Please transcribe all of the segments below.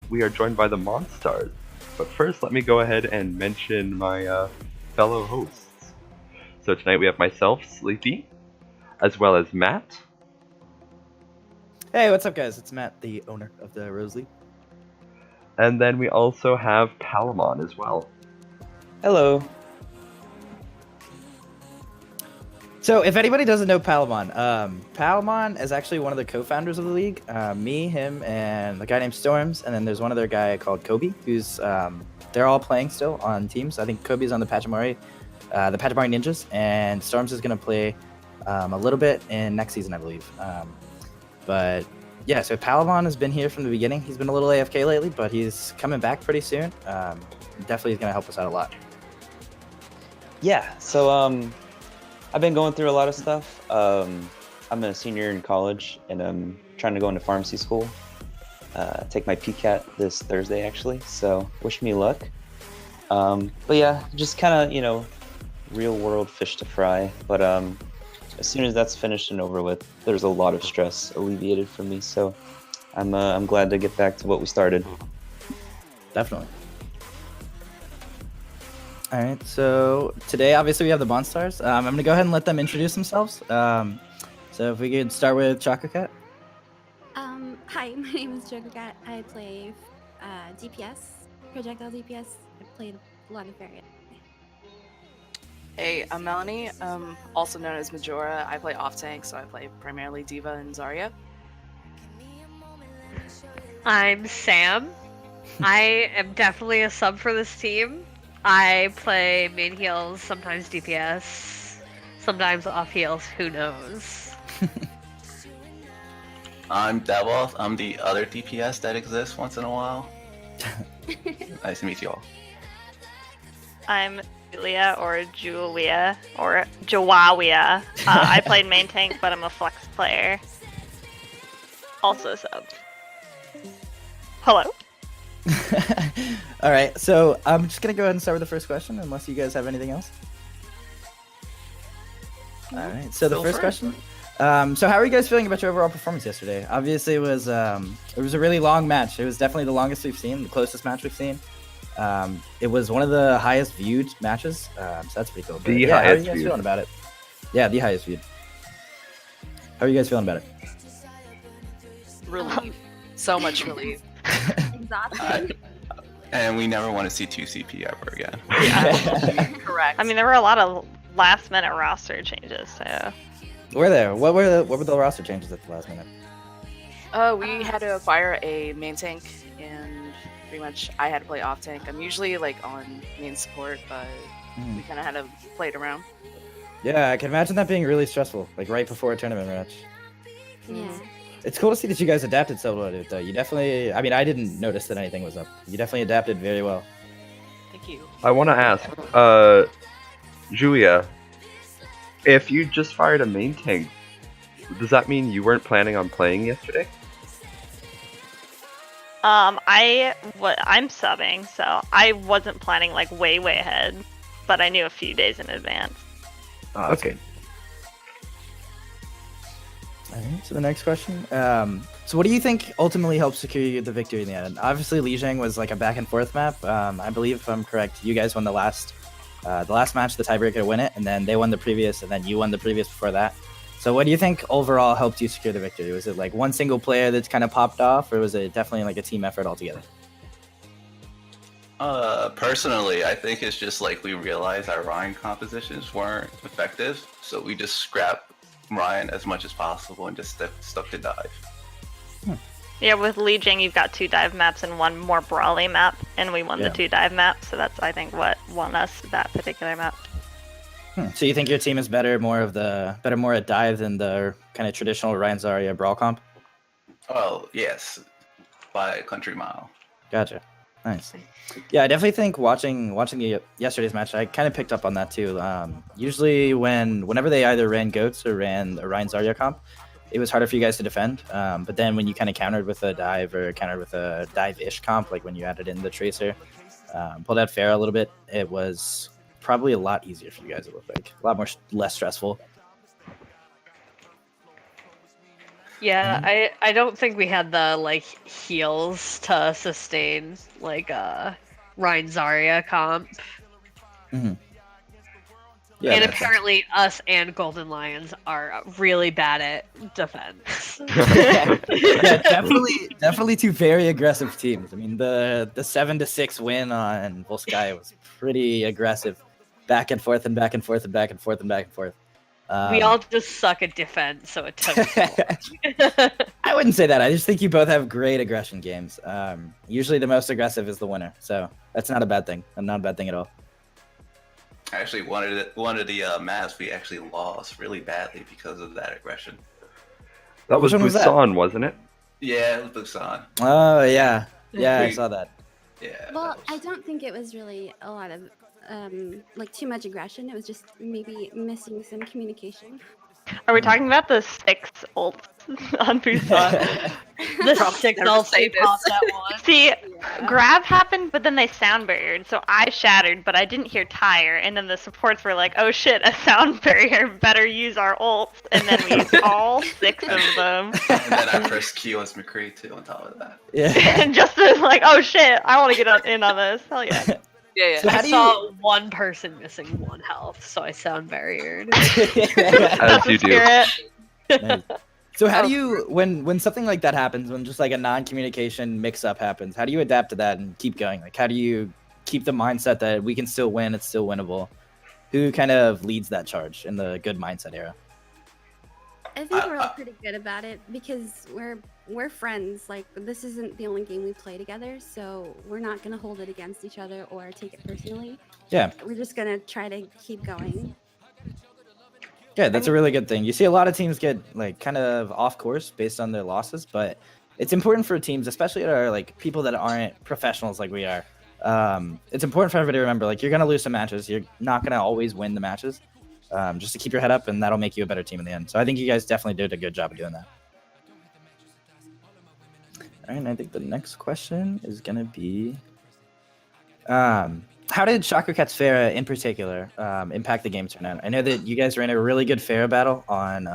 we are joined by the MonStars. But first, let me go ahead and mention my fellow hosts. So tonight we have myself, Sleepy, as well as Matt, Hey, what's up, guys? It's Matt, the owner of the Rose League. and then we also have Palamon as well. Hello. So, if anybody doesn't know Palamon, Palamon is actually one of the co-founders of the league. Me, him, and a guy named Storms, and then there's one other guy called Kobe, who's they're all playing still on teams. I think Kobe's on the Pachamari Ninjas, and Storms is gonna play a little bit in next season, I believe. But yeah, so Palamon has been here from the beginning. He's been a little AFK lately, but he's coming back pretty soon. Definitely is gonna help us out a lot. Yeah, so I've been going through a lot of stuff. I'm a senior in college, and I'm trying to go into pharmacy school. Take my PCAT this Thursday, actually, so wish me luck. But yeah, just kind of, real world fish to fry. But as soon as that's finished and over with, there's a lot of stress alleviated from me, so I'm glad to get back to what we started. Definitely. All right, so today, obviously, we have the MonStars. I'm going to go ahead and let them introduce themselves. So if we could start with Chocolate Cat. Hi, my name is Joker Cat. I play DPS, projectile DPS. I've played a lot of various. Hey, I'm Melanie, also known as Majora. I play off-tank, so I play primarily D.Va and Zarya. I'm Sam. I am definitely a sub for this team. I play main heals, sometimes DPS, sometimes off heals, who knows. I'm Devoth. I'm the other DPS that exists once in a while. Nice to meet you all. I'm Julia or Julia or Jawawia. I played main tank, but I'm a flex player. Also sub. Hello? All right, so I'm just going to go ahead and start with the first question, unless you guys have anything else. All right, so the first question. So how are you guys feeling about your overall performance yesterday? Obviously, it was a really long match. It was definitely the longest we've seen, the closest match we've seen. It was one of the highest viewed matches, so that's pretty cool. But, The how are highest you guys viewed. feeling about it? Yeah, the highest viewed. How are you guys feeling about it? Relief. So much relief. Exhausting. And we never want to see 2CP ever again. Correct. I mean, there were a lot of last-minute roster changes, so... Were there? What were the roster changes at the last minute? We had to acquire a main tank, and pretty much I had to play off tank. I'm usually on main support, but we kind of had to play it around. Yeah, I can imagine that being really stressful, right before a tournament match. Yeah. It's cool to see that you guys adapted so well to it, though. You definitely, I didn't notice that anything was up. You definitely adapted very well. Thank you. I want to ask, Julia, if you just fired a main tank, does that mean you weren't planning on playing yesterday? I'm subbing, so I wasn't planning way ahead, but I knew a few days in advance. Okay. All right, so the next question. So what do you think ultimately helped secure you the victory in the end? Obviously, Lijiang was a back and forth map. I believe, if I'm correct, you guys won the last match, the tiebreaker to win it, and then they won the previous, and then you won the previous before that. So what do you think overall helped you secure the victory? Was it one single player that's kind of popped off, or was it definitely a team effort altogether? Personally, I think it's just we realized our Ryan compositions weren't effective, so we just scrapped Ryan as much as possible and just stuck to dive. Yeah, with Lijiang, you've got 2 dive maps and 1 more brawly map, and we won the 2 dive maps, so that's, I think, what won us that particular map. So you think your team is more at dive than the kind of traditional Ryan Zarya brawl comp? Well, yes, by a country mile. Gotcha. Nice. Yeah, I definitely think watching yesterday's match, I kind of picked up on that too. Usually whenever they either ran goats or ran a Ryan Zarya comp, it was harder for you guys to defend. But then when you kind of countered with a dive or countered with a dive-ish comp, when you added in the Tracer, pulled out Pharah a little bit, it was probably a lot easier for you guys, it looked like. A lot less stressful. Yeah, I don't think we had the like heals to sustain like Ryan Zarya comp. Mhm. Yeah, And that's- apparently us and Golden Lions are really bad at defense. yeah, definitely two very aggressive teams. I mean, the 7-6 win on Volskaya was pretty aggressive, back and forth and back and forth and back and forth and back and forth. We all just suck at defense, so it took so long. I wouldn't say that. I just think you both have great aggression games. Usually the most aggressive is the winner, so that's not a bad thing. Not a bad thing at all. Actually, one of the maps we actually lost really badly because of that aggression. That was Which one was that? Busan, wasn't it? Yeah, it was Busan. Oh yeah, yeah, I saw that. Yeah. Well, I don't think it was really a lot of like too much aggression. It was just maybe missing some communication. Are we talking about the 6 ults on Busan? The Probably 6 never also say this. popped at once. See, grab happened, but then they sound barriered, so I shattered, but I didn't hear tire, and then the supports were like, oh shit, a sound barrier, better use our ults, and then we used all 6 of them. And then I pressed Q as McCree too on top of that. Yeah. And just like, oh shit, I want to get in on this, hell yeah. Yeah. So how I do saw one person missing 1 health, so I sound barriered. As you do. Nice. So how do you, when something like that happens, when just like a non-communication mix-up happens, how do you adapt to that and keep going? Like, how do you keep the mindset that we can still win, it's still winnable? Who kind of leads that charge in the good mindset era? I think we're all pretty good about it because we're friends. Like, this isn't the only game we play together, so we're not gonna hold it against each other or take it personally. Yeah. We're just gonna try to keep going. Yeah, that's a really good thing. You see a lot of teams get like kind of off course based on their losses, but it's important for teams, especially that are like people that aren't professionals like we are. It's important for everybody to remember, like, you're gonna lose some matches. You're not gonna always win the matches. Just to keep your head up, and that'll make you a better team in the end. So I think you guys definitely did a good job of doing that. All right, and I think the next question is gonna be, how did Shocker Cat's Pharah in particular impact the game turnout? I know that you guys ran a really good Pharah battle on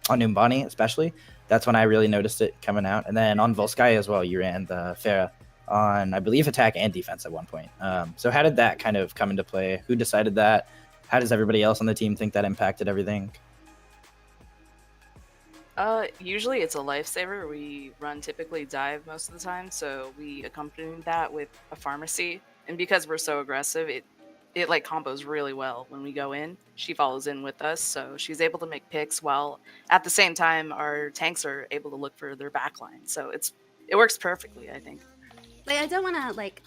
Umbani, especially. That's when I really noticed it coming out. And then on Volskaya as well, you ran the Pharah on, I believe, attack and defense at one point. So how did that kind of come into play? Who decided that? How does everybody else on the team think that impacted everything? Usually it's a lifesaver. We run typically dive most of the time, so we accompany that with a pharmacy. And because we're so aggressive, it like combos really well when we go in. She follows in with us, so she's able to make picks while at the same time our tanks are able to look for their backline. So it works perfectly, I think. Like, I don't want to like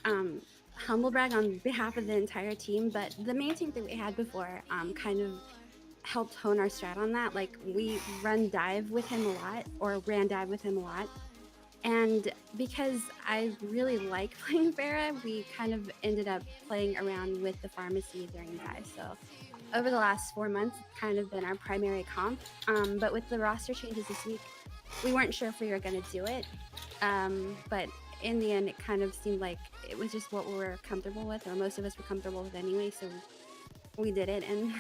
humble brag on behalf of the entire team, but the main tank that we had before kind of helped hone our strat on that. Like, we run dive with him a lot, or ran dive with him a lot. And because I really like playing Pharah, we kind of ended up playing around with the pharmacy during dive. So over the last 4 months, it's kind of been our primary comp. But with the roster changes this week, we weren't sure if we were going to do it. But in the end, it kind of seemed like it was just what we were comfortable with, or most of us were comfortable with anyway. So we did it, and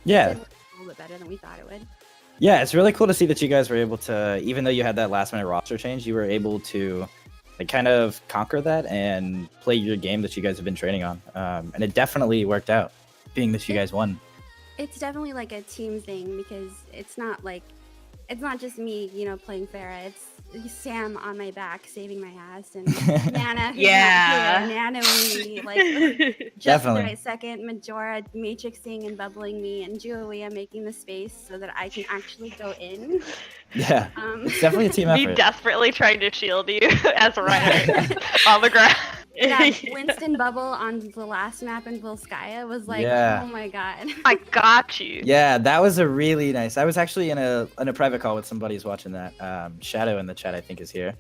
Yeah. it did a little bit better than we thought it would. Yeah, it's really cool to see that you guys were able to, even though you had that last minute roster change, you were able to like kind of conquer that and play your game that you guys have been training on. And it definitely worked out, being that you guys won. It's definitely like a team thing because it's not just me, playing Pharah. It's Sam on my back saving my ass, and Nana who's not here, nanoing me, like just Definitely. the right second, Majora matrixing and bubbling me, and Julia making the space so that I can actually go in. Yeah, it's definitely a team Me effort. desperately trying to shield you as Ryan on the ground. That Winston bubble on the last map in Volskaya was like, Yeah. oh my god. I got you. Yeah, that was a really nice. I was actually in a private call with some buddies watching that. Shadow in the chat, I think, is here.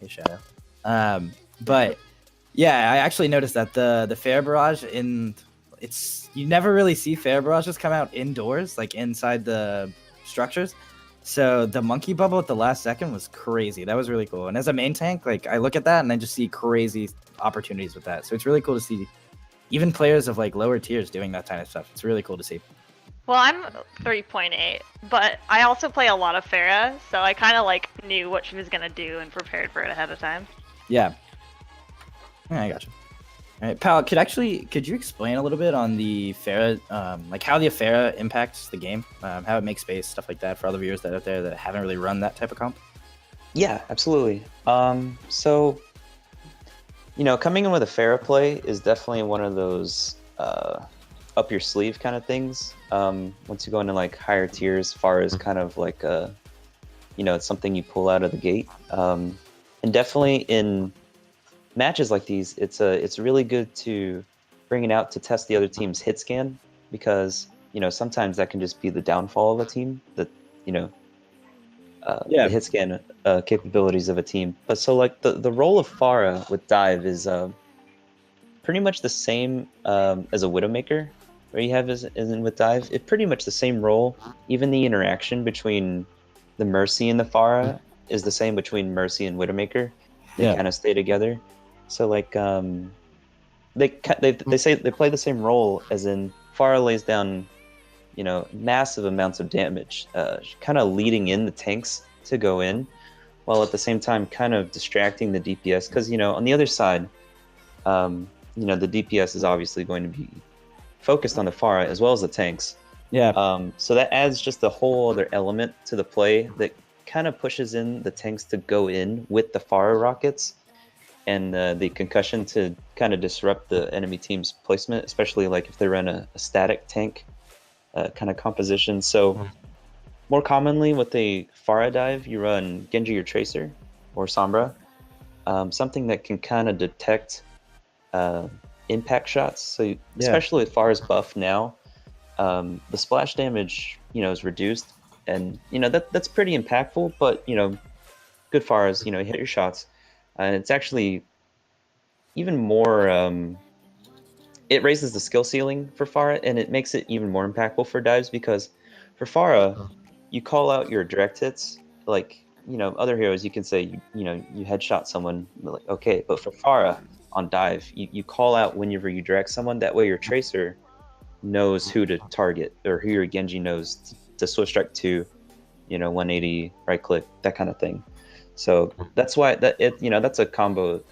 Hey, Shadow. But yeah, I actually noticed that the Fair Barrage you never really see Fair Barrages come out indoors, like inside the structures. So the monkey bubble at the last second was crazy. That was really cool. And as a main tank, like, I look at that and I just see crazy opportunities with that. So it's really cool to see even players of like lower tiers doing that kind of stuff. It's really cool to see. Well, I'm 3.8, but I also play a lot of Farah, so I kind of like knew what she was gonna do and prepared for it ahead of time. Yeah. I got you. All right, Pal, could you explain a little bit on the Farah, like how the Farah impacts the game, how it makes space, stuff like that, for other viewers that are out there that haven't really run that type of comp? Yeah, absolutely. So, coming in with a Farah play is definitely one of those up your sleeve kind of things. Once you go into like higher tiers, as far as kind of like it's something you pull out of the gate. And definitely in matches like these, it's really good to bring it out to test the other team's hit scan, because sometimes that can just be the downfall of a team. The hit scan capabilities of a team. But so like the role of Pharah with dive is pretty much the same as a Widowmaker, where you have as in with dive. It's pretty much the same role. Even the interaction between the Mercy and the Pharah is the same between Mercy and Widowmaker. They kind of stay together. So like they say they play the same role, as in Pharah lays down massive amounts of damage, kind of leading in the tanks to go in, while at the same time kind of distracting the DPS, because on the other side, the DPS is obviously going to be focused on the Pharah as well as the tanks. So that adds just a whole other element to the play that kind of pushes in the tanks to go in with the Pharah rockets, and the concussion to kind of disrupt the enemy team's placement, especially like if they run a static tank kind of composition. So more commonly with a Pharah dive, you run Genji or Tracer or Sombra, something that can kind of detect impact shots. So especially with Pharah's buff now, the splash damage is reduced, and that's pretty impactful. But good Pharahs, hit your shots, and it's actually even more. It raises the skill ceiling for Pharah, and it makes it even more impactful for dives, because for Pharah, you call out your direct hits. Like, other heroes, you can say, you headshot someone, like, okay, but for Pharah on dive, you call out whenever you direct someone. That way your Tracer knows who to target, or who your Genji knows to Swift Strike to, 180, right click, that kind of thing. So that's why that's a combo,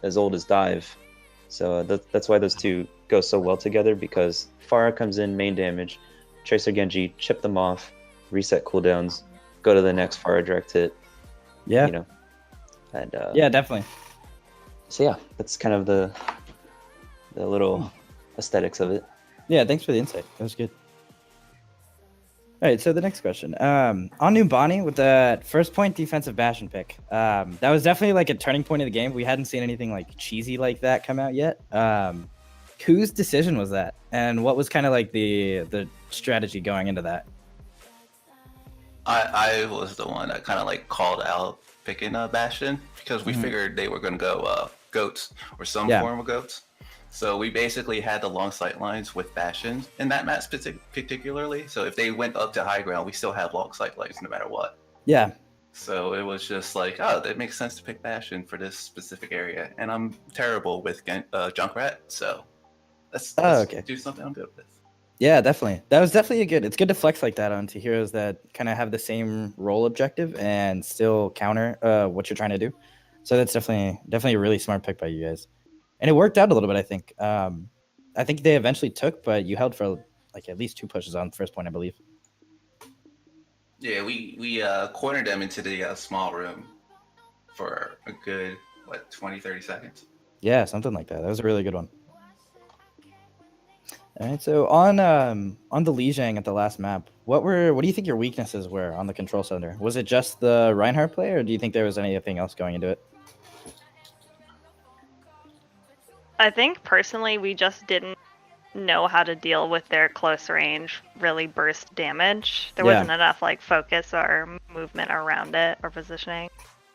as old as dive. So that's why those two go so well together, because Pharah comes in main damage, Tracer Genji, chip them off, reset cooldowns, go to the next Pharah direct hit. And yeah, definitely. So yeah, that's kind of the little aesthetics of it. Yeah, thanks for the insight. That was good. All right, so the next question. On Numbani with that first point defensive Bastion pick, that was definitely like a turning point of the game. We hadn't seen anything like cheesy like that come out yet. Whose decision was that? And what was kind of like the strategy going into that? I was the one that kind of like called out picking Bastion, because we figured they were going to go goats or some form of goats. So we basically had the long sight lines with Bastion in that match particularly. So if they went up to high ground, we still have long sight lines no matter what. Yeah. So it was just like, oh, that makes sense to pick Bastion for this specific area. And I'm terrible with Junkrat, so let's do something I'm good with. Yeah, definitely. That was definitely it's good to flex like that onto heroes that kind of have the same role objective and still counter what you're trying to do. So that's definitely a really smart pick by you guys. And it worked out a little bit, I think. I think they eventually took, but you held for like at least 2 pushes on the first point, I believe. Yeah, we cornered them into the small room for a good 20, 30 seconds. Yeah, something like that. That was a really good one. All right, so on the Lijiang at the last map, what do you think your weaknesses were on the control center? Was it just the Reinhardt play, or do you think there was anything else going into it? I think personally we just didn't know how to deal with their close range, really burst damage. There wasn't enough like focus or movement around it or positioning.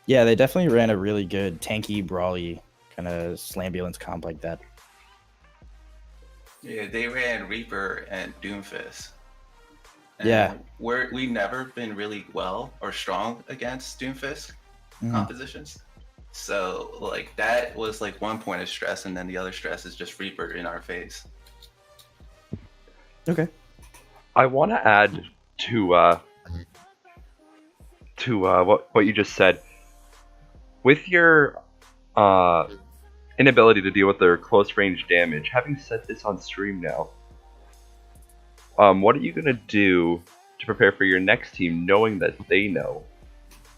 Yeah, they definitely ran a really good tanky, brawly kind of slambulance comp like that. Yeah, they ran Reaper and Doomfist. And yeah. We never been really well or strong against Doomfist compositions. So like that was like one point of stress, and then the other stress is just Reaper in our face. Okay. I want to add to what you just said. With your inability to deal with their close range damage, having said this on stream now, what are you gonna do to prepare for your next team, knowing that they know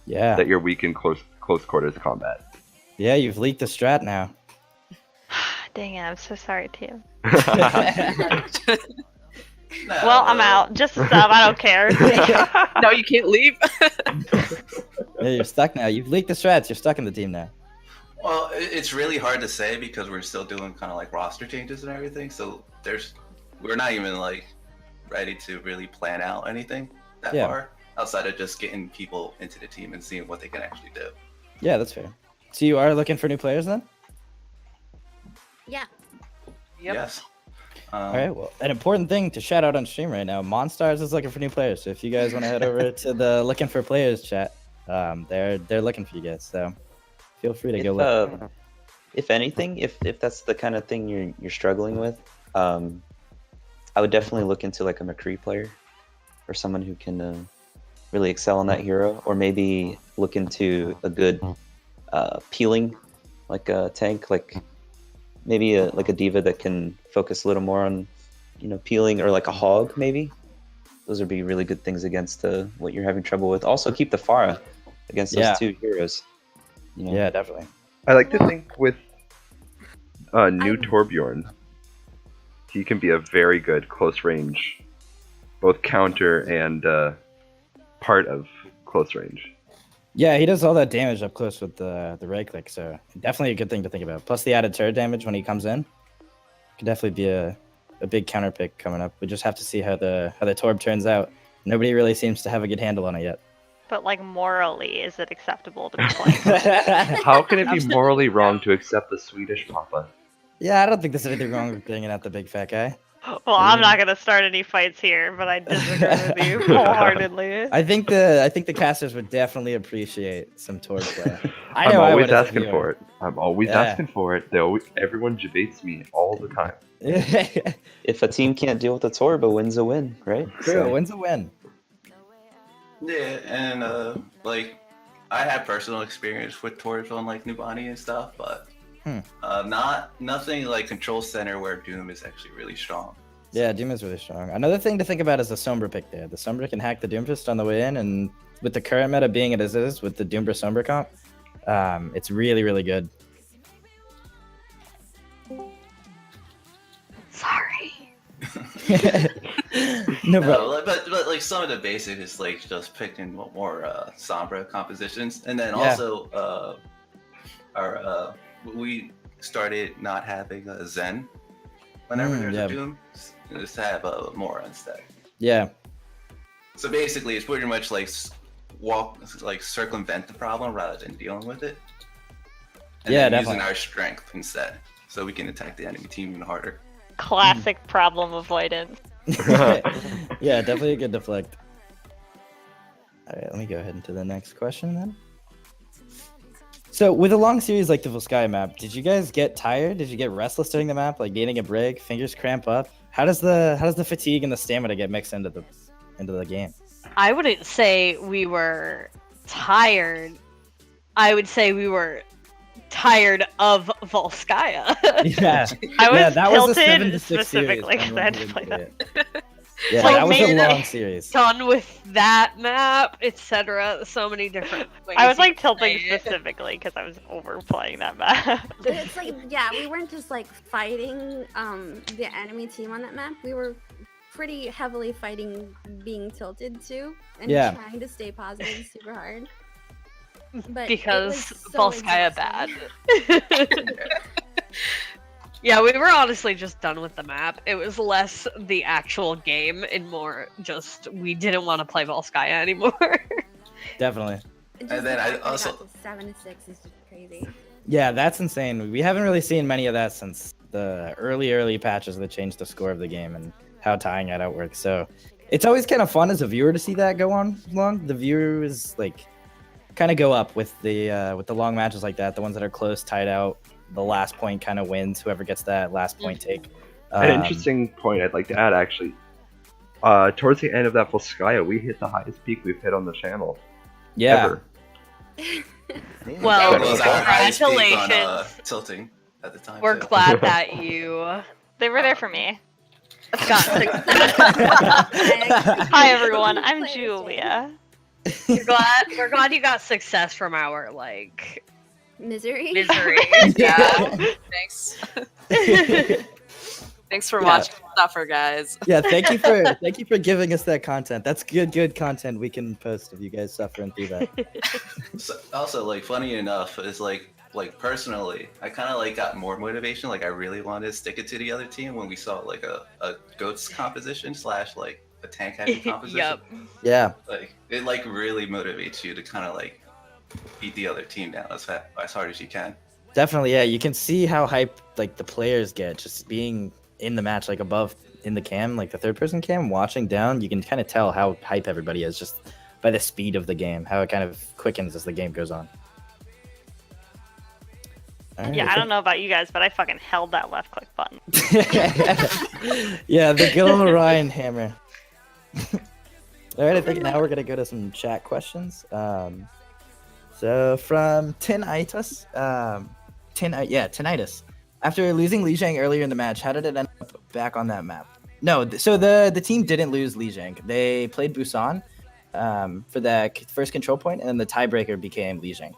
that you're weak in close quarters combat? Yeah, you've leaked the strat now. Dang it, I'm so sorry, Tim. No, Well, I'm out. Just a sub, I don't care. No, you can't leave. Yeah, you're stuck now. You've leaked the strats. You're stuck in the team now. Well, it's really hard to say because we're still doing kind of like roster changes and everything. So we're not even like ready to really plan out anything that far outside of just getting people into the team and seeing what they can actually do. Yeah, that's fair. So you are looking for new players then? Yeah. Yep. Yes. All right. Well, an important thing to shout out on stream right now: MonStars is looking for new players. So if you guys want to head over to the looking for players chat, they're looking for you guys. So feel free to go look. If anything, if that's the kind of thing you're struggling with, I would definitely look into like a McCree player or someone who can really excel on that hero, or maybe look into a good peeling like a tank, like maybe like a diva that can focus a little more on peeling, or like a hog maybe. Those would be really good things against what you're having trouble with. Also keep the Pharah against those two heroes. Yeah, definitely. I like to think with new Torbjorn, he can be a very good close range, both counter and part of close range. Yeah, he does all that damage up close with the right click, so definitely a good thing to think about. Plus the added turret damage when he comes in could definitely be a big counter pick coming up. We just have to see how the Torb turns out. Nobody really seems to have a good handle on it yet. But like morally, is it acceptable to be playing? How can it be morally wrong to accept the Swedish Papa? Yeah, I don't think there's anything wrong with bringing out the big fat guy. Well, I'm not gonna start any fights here, but I disagree with you wholeheartedly. I think the casters would definitely appreciate some Torb play. I'm always asking for it. I'm always asking for it. Everyone debates me all the time. If a team can't deal with a Torb, a win's a win, right? True, a win's a win. Yeah, and like I have personal experience with Torbs on like Nubani and stuff, but nothing like Control Center where Doom is actually really strong. Yeah, Doom is really strong. Another thing to think about is the Sombra pick there. The Sombra can hack the Doomfist on the way in, and with the current meta being as it is with the Doombra Sombra comp, it's really, really good. Sorry. But like some of the basics is like just picking more Sombra compositions, and then also we started not having a Zen whenever there's a Doom, just have more instead. Yeah. So basically, it's pretty much like circumvent the problem rather than dealing with it. And then definitely. using our strength instead, so we can attack the enemy team even harder. Classic problem avoidance. Yeah, definitely a good deflect. All right, let me go ahead into the next question then. So with a long series like the Volskaya map, did you guys get tired? Did you get restless during the map, like needing a break, fingers cramp up? How does the fatigue and the stamina get mixed into the game? I wouldn't say we were tired. I would say we were tired of Volskaya. Yeah, I was that tilted was a 7 to 6 specifically series because I had to play that. Yeah, So that was a maybe long series. Done with that map, etc. So many different ways. I was like you could tilting play it. specifically because I was overplaying that map. It's like, yeah, we weren't just like fighting the enemy team on that map. We were pretty heavily fighting being tilted too, and trying to stay positive super hard. But Because so Volskaya bad. Yeah, we were honestly just done with the map. It was less the actual game and more just we didn't want to play Volskaya anymore. Definitely. And then I also 7 to 6 is just crazy. Yeah, that's insane. We haven't really seen many of that since the early patches that changed the score of the game and how tying it out works. So it's always kind of fun as a viewer to see that go on long. The viewers like kind of go up with the long matches like that. The ones that are close, tied out. The last point kind of wins. Whoever gets that last point take. An interesting point I'd like to add, actually. Towards the end of that Volskaya, we hit the highest peak we've hit on the channel Yeah. ever. Well, That was our highest peak on congratulations. tilting at the time. We're too. glad that you They were there for me. got success. Hi everyone, I'm Julia. We're glad you got success from our like Misery. misery. Yeah. Thanks. Thanks for watching suffer, guys. Yeah, thank you for giving us that content. That's good content we can post of you guys suffering through that. So, also, like, funny enough, is like personally, I kind of like got more motivation. Like, I really wanted to stick it to the other team when we saw like a goats composition / like a tank heavy composition. Yep. Yeah. Like, it like really motivates you to kind of like beat the other team down as hard as you can. Definitely, yeah. You can see how hyped like the players get just being in the match, like above in the cam, like the third person cam, watching down. You can kind of tell how hype everybody is just by the speed of the game, how it kind of quickens as the game goes on. All right, Yeah, I don't know about you guys, but I fucking held that left click button. Yeah, the good old Ryan hammer. All right, I think now we're gonna go to some chat questions. So from Tinnitus, Tinnitus. After losing Li Jiang earlier in the match, how did it end up back on that map? No, so the team didn't lose Li Jiang. They played Busan for that first control point, and then the tiebreaker became Li Jiang.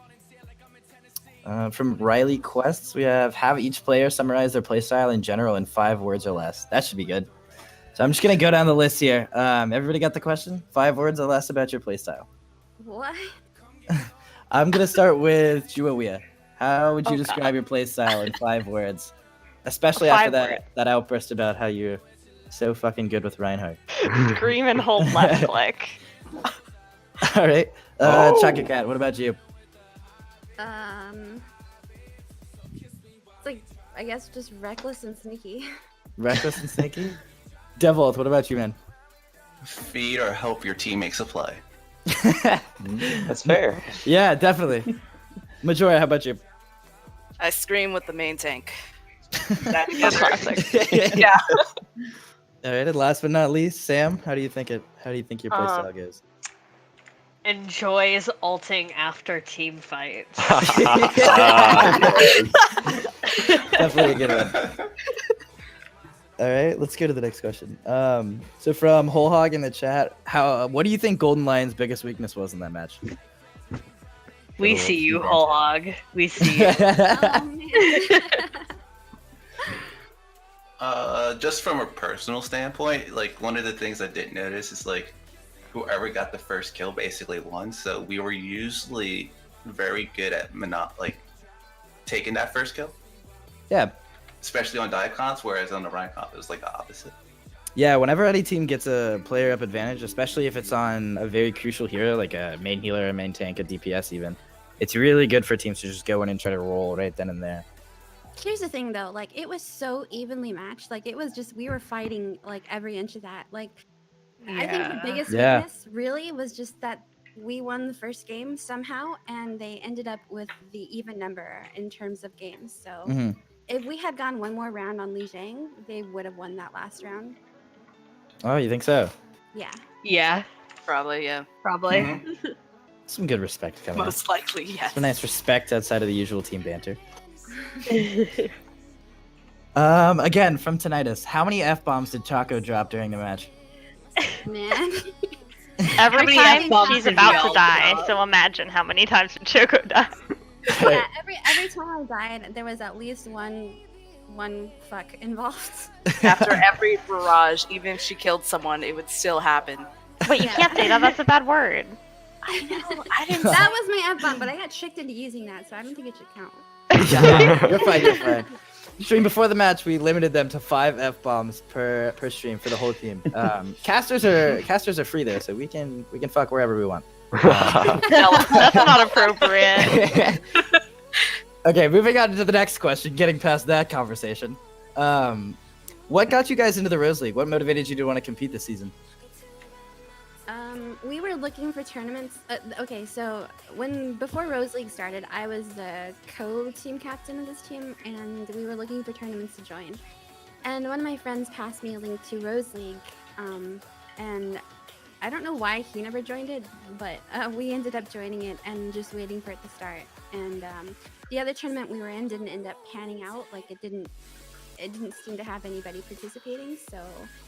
From Riley Quests, we have each player summarize their playstyle in general in 5 words or less. That should be good. So I'm just gonna go down the list here. Everybody got the question? 5 words or less about your playstyle. What? I'm gonna start with Juawea. How would you Oh, describe God. your playstyle in 5 words? Especially 5 after words. that outburst about how you're so fucking good with Reinhardt. Scream and hold left click. All right, Oh. Chaka Cat. What about you? It's like, I guess just reckless and sneaky. Reckless and sneaky. Devolth. What about you, man? Feed or help your teammates supply. That's fair. Yeah, definitely. Majora, how about you? I scream with the main tank. A classic. Yeah. All right, and last but not least, Sam. How do you think your playstyle goes? Enjoys ulting after team fights. Definitely a good one. All right, let's go to the next question. So from Whole Hog in the chat, what do you think Golden Lion's biggest weakness was in that match? We see you, whole hog. We see you. Oh, man. Just from a personal standpoint, like one of the things I didn't notice is like whoever got the first kill basically won. So we were usually very good at taking that first kill, Yeah, especially on Diacons, whereas on the Rhine comp it was like the opposite. yeah. Whenever any team gets a player up advantage, especially if it's on a very crucial hero like a main healer, a main tank, a DPS, even, it's really good for teams to just go in and try to roll right then and there. Here's the thing though, like it was so evenly matched. Like it was just we were fighting like every inch of that. Like I think the biggest Yeah. weakness really was just that we won the first game somehow, and they ended up with the even number in terms of games. So Mhm. if we had gone one more round on Li Jiang, they would have won that last round. Oh, you think so? Yeah. Yeah, Probably, yeah. probably. Mhm. Some good respect coming up. Most likely, yes. Some nice respect outside of the usual team banter. Again, from Tinnitus, how many F-bombs did Chaco drop during the match? Man. Every many time F-bombs she's did about y'all to die, drop? so imagine how many times did Choco die. Yeah, every time I died, there was at least one fuck involved. After every barrage, even if she killed someone, it would still happen. Wait, you Yeah. can't say that. That's a bad word. I know. I didn't. That was my F-bomb, but I got tricked into using that, so I don't think it should count. Yeah, you're fine, you're fine. Stream before the match, we limited them to 5 F-bombs per stream for the whole team. Casters are free there, so we can fuck wherever we want. That's not appropriate. Okay, moving on to the next question, getting past that conversation. What got you guys into the Rose League? What motivated you to want to compete this season? We were looking for tournaments. Okay, so before Rose League started, I was the co-team captain of this team, and we were looking for tournaments to join. And one of my friends passed me a link to Rose League, and I don't know why he never joined it, but we ended up joining it and just waiting for it to start. And the other tournament we were in didn't end up panning out. Like it didn't seem to have anybody participating. So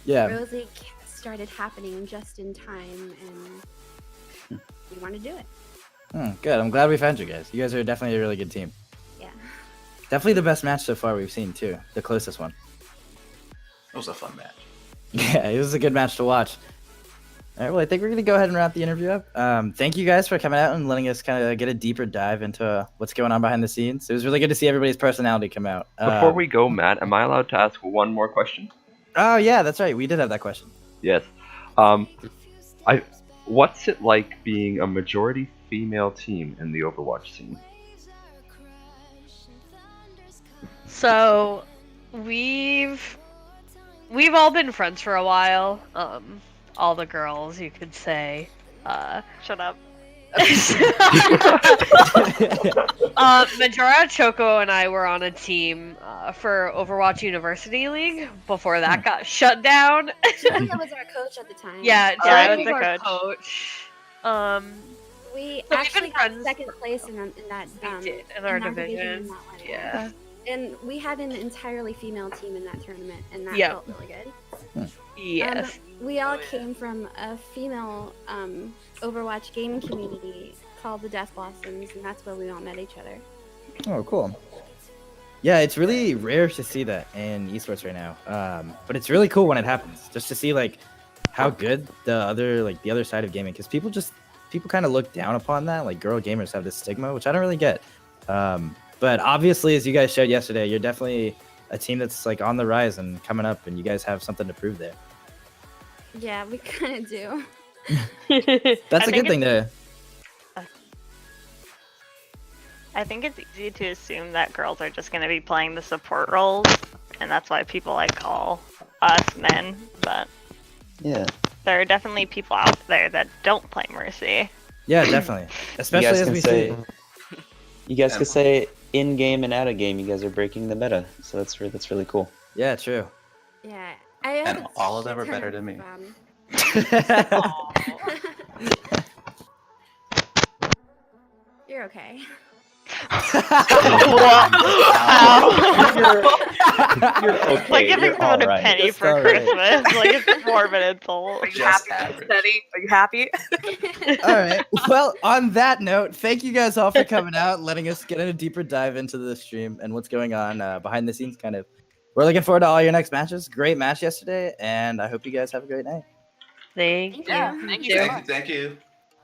Rose League started happening just in time, and we want to do it. Good. I'm glad we found you guys. You guys are definitely a really good team. Yeah. Definitely the best match so far we've seen too. The closest one. It was a fun match. Yeah, it was a good match to watch. All right, well, I think we're going to go ahead and wrap the interview up. Thank you guys for coming out and letting us kind of get a deeper dive into what's going on behind the scenes. It was really good to see everybody's personality come out. Before we go, Matt, am I allowed to ask one more question? Oh, yeah, that's right. We did have that question. Yes. What's it like being a majority female team in the Overwatch scene? So, we've all been friends for a while. All the girls, you could say. Shut up. Majora, Choco, and I were on a team for Overwatch University League before that got shut down. Julia was our coach at the time. Yeah, I Julia was was the our coach. coach. We So we've actually been got friends. second place in that We did, in our division. in that one. Yeah. And we had an entirely female team in that tournament, and that Yep. felt really good. Yes. We all came from a female Overwatch gaming community called the Death Blossoms, and that's where we all met each other. Oh, cool. Yeah, it's really rare to see that in esports right now. But it's really cool when it happens, just to see like how good the other side of gaming, because people kind of look down upon that. Like girl gamers have this stigma, which I don't really get. But obviously, as you guys showed yesterday, you're definitely a team that's like on the rise and coming up, and you guys have something to prove there. Yeah, we kind of do. That's a good thing to. I think it's easy to assume that girls are just going to be playing the support roles, and that's why people like call us men. But Yeah. there are definitely people out there that don't play Mercy. Yeah, definitely. Especially as we see. You guys could say in game and out of game, you guys are breaking the meta, so that's really cool. Yeah, true. Yeah. I have And a all of them are shit ton better of, than me. You're okay. You're okay. Like giving You're someone a alright. penny Just for alright. Christmas. Like it's more of an insult. Are you Just happy? average. Steady? Are you happy? All right. Well, on that note, thank you guys all for coming out and letting us get in a deeper dive into the stream and what's going on behind the scenes, kind of. We're looking forward to all your next matches. Great match yesterday, and I hope you guys have a great night. Thank you. Yeah, thank you so much. Thank you.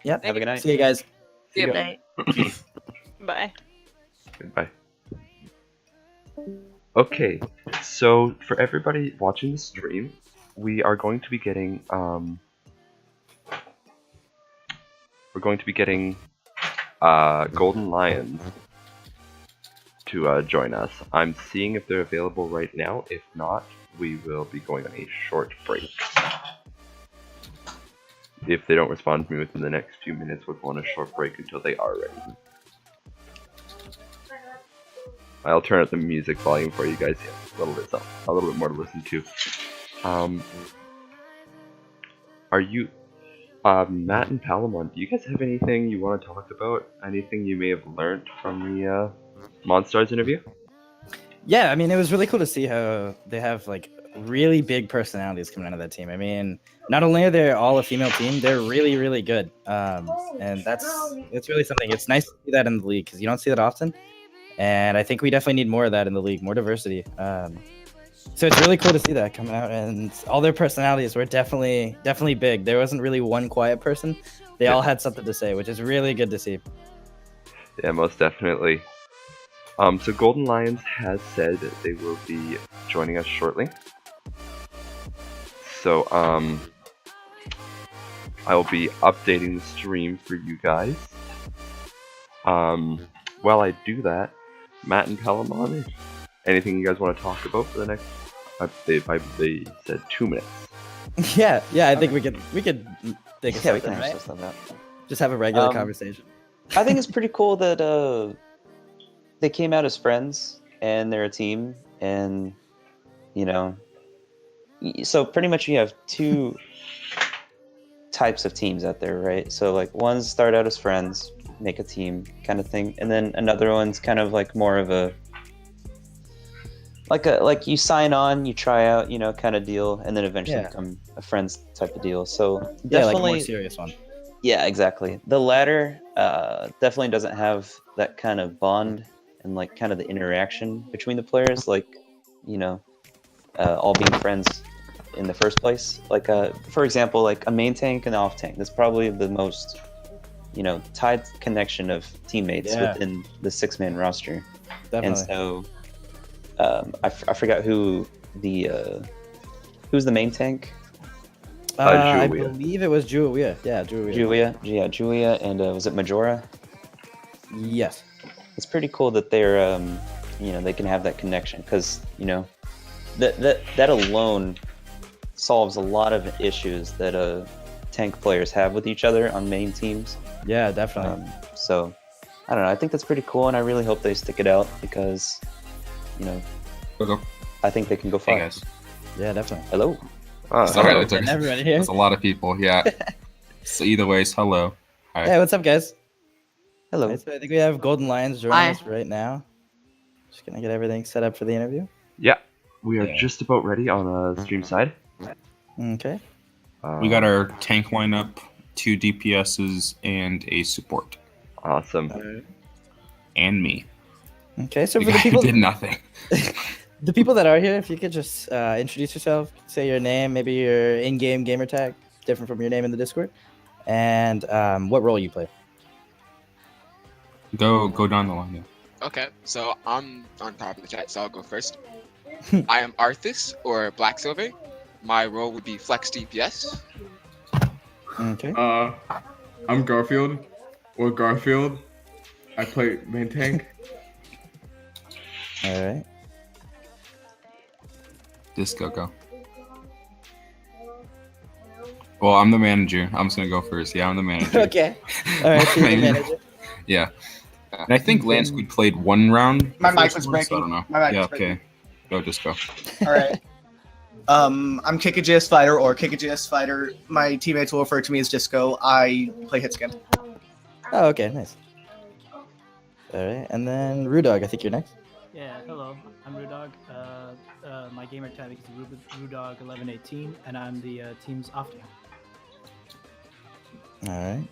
Yep. Have a good night. See you guys. See Good ya. night. Bye. Goodbye. Okay, so for everybody watching the stream, we are going to be getting Golden Lions to join us. I'm seeing if they're available right now. If not, we will be going on a short break. If they don't respond to me within the next few minutes, we'll go on a short break until they are ready. I'll turn up the music volume for you guys. Yeah, a little bit more to listen to. Are you, Matt and Palamon? Do you guys have anything you want to talk about? Anything you may have learned from the MonStars interview? Yeah, I mean, it was really cool to see how they have like really big personalities coming out of that team. I mean, not only are they all a female team, they're really, really good. And it's really something. It's nice to see that in the league because you don't see that often. And I think we definitely need more of that in the league, more diversity. So it's really cool to see that coming out, and all their personalities were definitely big. There wasn't really one quiet person. They all had something to say, which is really good to see. Yeah, most definitely. So Golden Lions has said that they will be joining us shortly. So I will be updating the stream for you guys. While I do that, Matt and Palamon, anything you guys want to talk about for the next? They said 2 minutes. Yeah. I think we could take a Yeah, we second, can right? have stuff like that. Just have a regular Um, conversation. I think it's pretty cool that they came out as friends and they're a team, and so pretty much you have two types of teams out there, right? So like ones start out as friends, make a team kind of thing, and then another one's kind of like more of a like you sign on, you try out, you know, kind of deal, and then eventually Yeah. become a friends type of deal. So Yeah, like a more definitely, serious one. yeah, exactly. The latter definitely doesn't have that kind of bond and like kind of the interaction between the players, like, you know, all being friends in the first place. Like, for example, like a main tank and off tank. That's probably the most, you know, tied connection of teammates Yeah. within the 6-man roster. Definitely. And so, I forgot who's the main tank. I Julia. believe it was Julia. Yeah, Julia. Julia, and was it Majora? Yes. It's pretty cool that they're, you know, they can have that connection because, you know, that alone solves a lot of issues that tank players have with each other on main teams. Yeah, definitely. So, I don't know. I think that's pretty cool, and I really hope they stick it out because, you know, Hello. I think they can go Hey far. guys. Yeah, definitely. Hello. Sorry, hello. there's, Everybody here. there's a lot of people. Yeah. So either ways, hello. Hi. Hey, what's up, guys? Hello. Right, so I think we have Golden Lions joining Hi. us right now. Just gonna get everything set up for the interview. Yeah, we are Yeah. just about ready on stream side. Okay. We got our tank lineup, 2 DPSs, and a support. Awesome. And me. Okay. So The for the guy people, who did nothing. the people that are here, if you could just introduce yourself, say your name, maybe your in-game gamer tag, different from your name in the Discord, and what role you play. Go down the line. Yeah. Okay, so I'm on top of the chat, so I'll go first. I am Arthas, or Black Silver. My role would be Flex DPS. Okay. I'm Garfield, or Garfield. I play main tank. All right. Disco, go. Well, I'm the manager. I'm just gonna go first. Yeah, I'm the manager. Okay. All right. So you're the manager. Yeah. And I think Lance Squid played 1 round. My the mic first was one, so I don't breaking. know. My mic Yeah, was breaking. okay. Go, Disco. All right. I'm Kikajis Fighter, or Kikajis Fighter. My teammates will refer to me as Disco. I play Hitskin. Oh, okay. Nice. All right. And then Rudog, I think you're next. Yeah, hello. I'm Rudog. My gamer tag is Rudog1118, and I'm the team's off team. All right.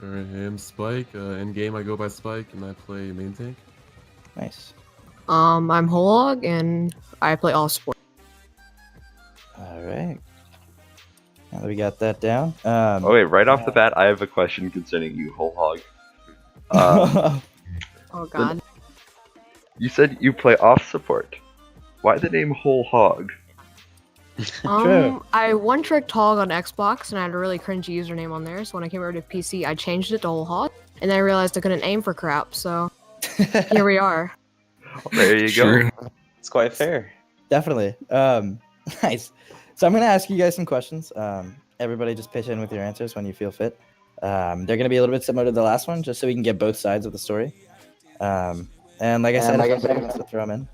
Alright, I'm Spike. In game, I go by Spike, and I play main tank. Nice. I'm Holog, and I play all support. All right. Now that we got that down. Oh wait, right off the bat, I have a question concerning you, Whole Hog. Oh god. You said you play off support. Why the name Whole Hog? I one-tricked Hog on Xbox, and I had a really cringy username on there, so when I came over to PC, I changed it to Whole Hog, and then I realized I couldn't aim for crap, so here we are. There you Sure. go. It's quite fair. Definitely. Nice. So I'm gonna ask you guys some questions. Everybody just pitch in with your answers when you feel fit. They're gonna be a little bit similar to the last one, just so we can get both sides of the story. And like I said, if anybody wants to throw them in.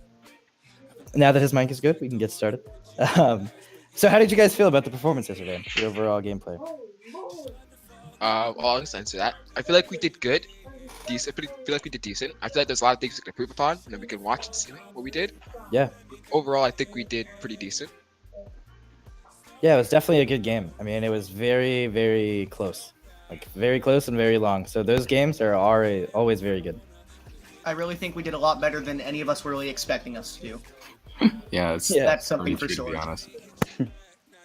Now that his mic is good, we can get started. So how did you guys feel about the performance yesterday? The overall gameplay? Well, I'll just answer that. I feel like we did good. Decent. I feel like we did decent. I feel like there's a lot of things we can improve upon, and then we can watch and see what we did. Yeah. Overall, I think we did pretty decent. Yeah, it was definitely a good game. I mean, it was very, very close. Like, very close and very long. So those games are always very good. I really think we did a lot better than any of us were really expecting us to do. Yeah, it's Yeah. That's something pretty for true, to be sure. honest.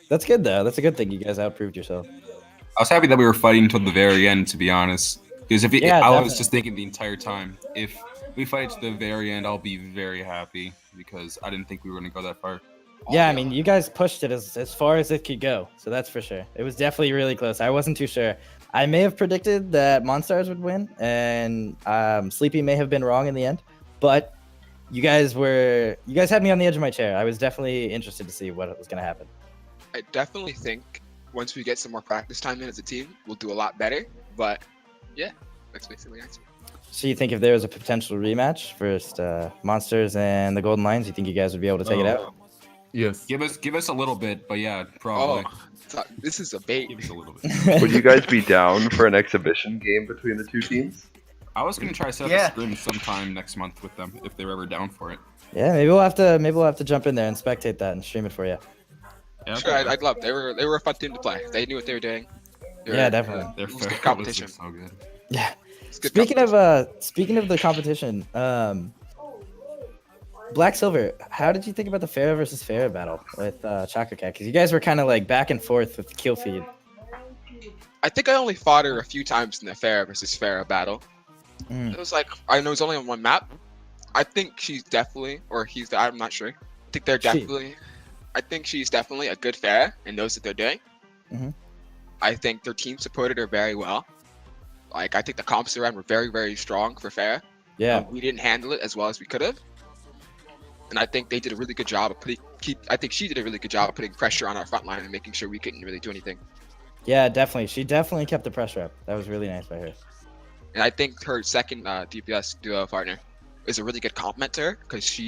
That's good, though. That's a good thing. You guys outproved yourself. I was happy that we were fighting until the very end, to be honest. Because I was definitely. just thinking the entire time, if we fight to the very end, I'll be very happy because I didn't think we were going to go that far. Yeah, I mean, you guys pushed it as far as it could go, so that's for sure. It was definitely really close. I wasn't too sure. I may have predicted that MonStars would win, and Sleepy may have been wrong in the end, but you guys had me on the edge of my chair. I was definitely interested to see what was going to happen. I definitely think once we get some more practice time in as a team, we'll do a lot better. But yeah, that's basically the answer. So you think if there was a potential rematch versus MonStars and the Golden Lions, you think you guys would be able to take it out? Yes. Give us a little bit, but yeah, probably. This is a bait. Give us a little bit. Would you guys be down for an exhibition game between the two teams? I was gonna try to set up a scrim sometime next month with them if they're ever down for it. Yeah, maybe we'll have to jump in there and spectate that and stream it for you. Yeah, Sure, I'd love. They were a fun team to play. They knew what they were doing. Yeah, definitely. Their It was good fair competition. was so good. Yeah. It's good Speaking of the competition, Black Silver, how did you think about the Farah versus Farah battle with Chaka Cat? Because you guys were kind of like back and forth with kill feed. I think I only fought her a few times in the Farah versus Farah battle. Mm. It was like I know it was only on one map. I think she's definitely, or he's. I'm not sure. I think they're definitely. I think she's definitely a good Farah and knows what they're doing. Mhm. I think their team supported her very well. Like I think the comps around were very, very strong for Farah. Yeah. We didn't handle it as well as we could have. And I think they did a really good job of I think she did a really good job of putting pressure on our front line and making sure we couldn't really do anything. Yeah, definitely. She definitely kept the pressure up. That was really nice by her. And I think her second DPS duo partner is a really good compliment to her because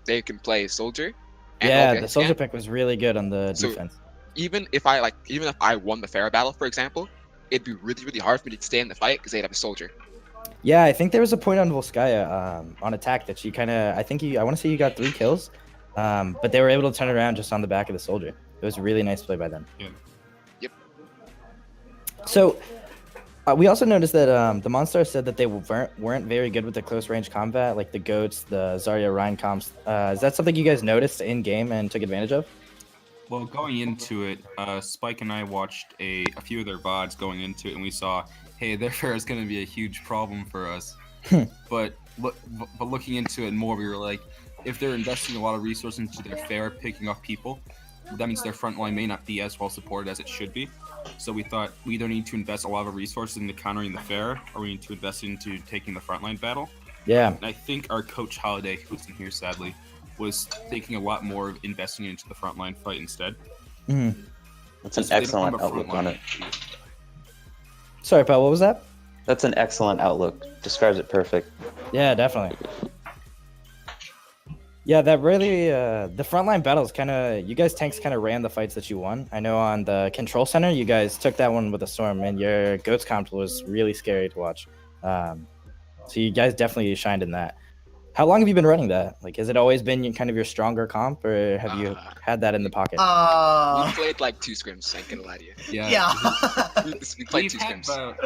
they can play soldier. And Yeah, OBS the soldier scan. pick was really good on the So, defense. Even if I won the Farah battle, for example, it'd be really, really hard for me to stay in the fight because they'd have a soldier. Yeah, I think there was a point on Volskaya on attack that she kind of, I want to say you got 3 kills, but they were able to turn around just on the back of the soldier. It was a really nice play by them. Yeah. Yep. So we also noticed that the MonStars said that they weren't very good with the close range combat, like the goats, the Zarya Rhine comps. Is that something you guys noticed in game and took advantage of? Well, going into it, Spike and I watched a few of their VODs going into it, and we saw, hey, their fair is going to be a huge problem for us. but looking into it more, we were like, if they're investing a lot of resources into their fair, picking up people, that means their front line may not be as well supported as it should be. So we thought we either need to invest a lot of resources into countering the fair, or we need to invest into taking the frontline battle. Yeah. And I think our coach Holiday, who's in here sadly, was thinking a lot more of investing into the frontline fight instead. Mhm. That's an So they don't excellent have a outlook frontline. on it. Sorry, Paul, what was that? That's an excellent outlook. Describes it perfect. Yeah, definitely. Yeah, that really, the frontline battles kind of, you guys tanks kind of ran the fights that you won. I know on the control center, you guys took that one with a storm, and your goats comp was really scary to watch. So you guys definitely shined in that. How long have you been running that? Like, has it always been kind of your stronger comp, or have you had that in the pocket? We played like 2 scrims, I ain't gonna lie to you. Yeah. we played 2 scrims.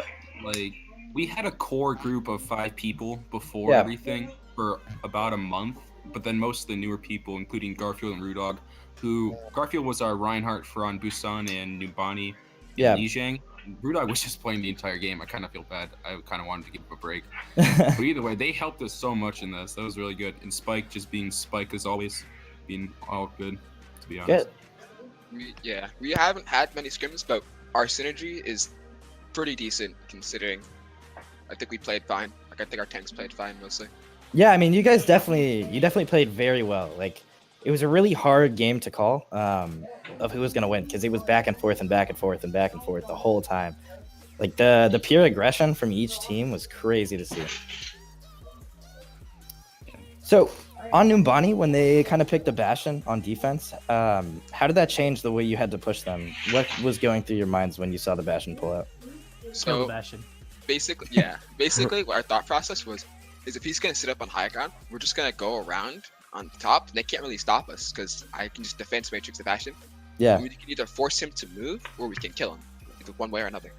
We had a core group of 5 people before Yeah. everything for about a month, but then most of the newer people, including Garfield and Rudog, Garfield was our Reinhardt for on Busan and Numbani Yeah. and Lijiang. Rudog was just playing the entire game. I kind of feel bad. I kind of wanted to give him a break. But either way, they helped us so much in this. That was really good. And Spike just being Spike as always, being all good, to be honest. We haven't had many scrims, but our synergy is pretty decent considering. I think we played fine. Like I think our tanks played fine mostly. Yeah, I mean, you definitely played very well. Like, it was a really hard game to call of who was gonna win because it was back and forth and back and forth and back and forth the whole time. Like the pure aggression from each team was crazy to see. So on Numbani, when they kind of picked the Bastion on defense, how did that change the way you had to push them? What was going through your minds when you saw the Bastion pull out? So basically, what our thought process was is if he's gonna sit up on high ground, we're just gonna go around on the top. They can't really stop us because I can just defense matrix the Bastion. Yeah. We can either force him to move or we can kill him, either one way or another.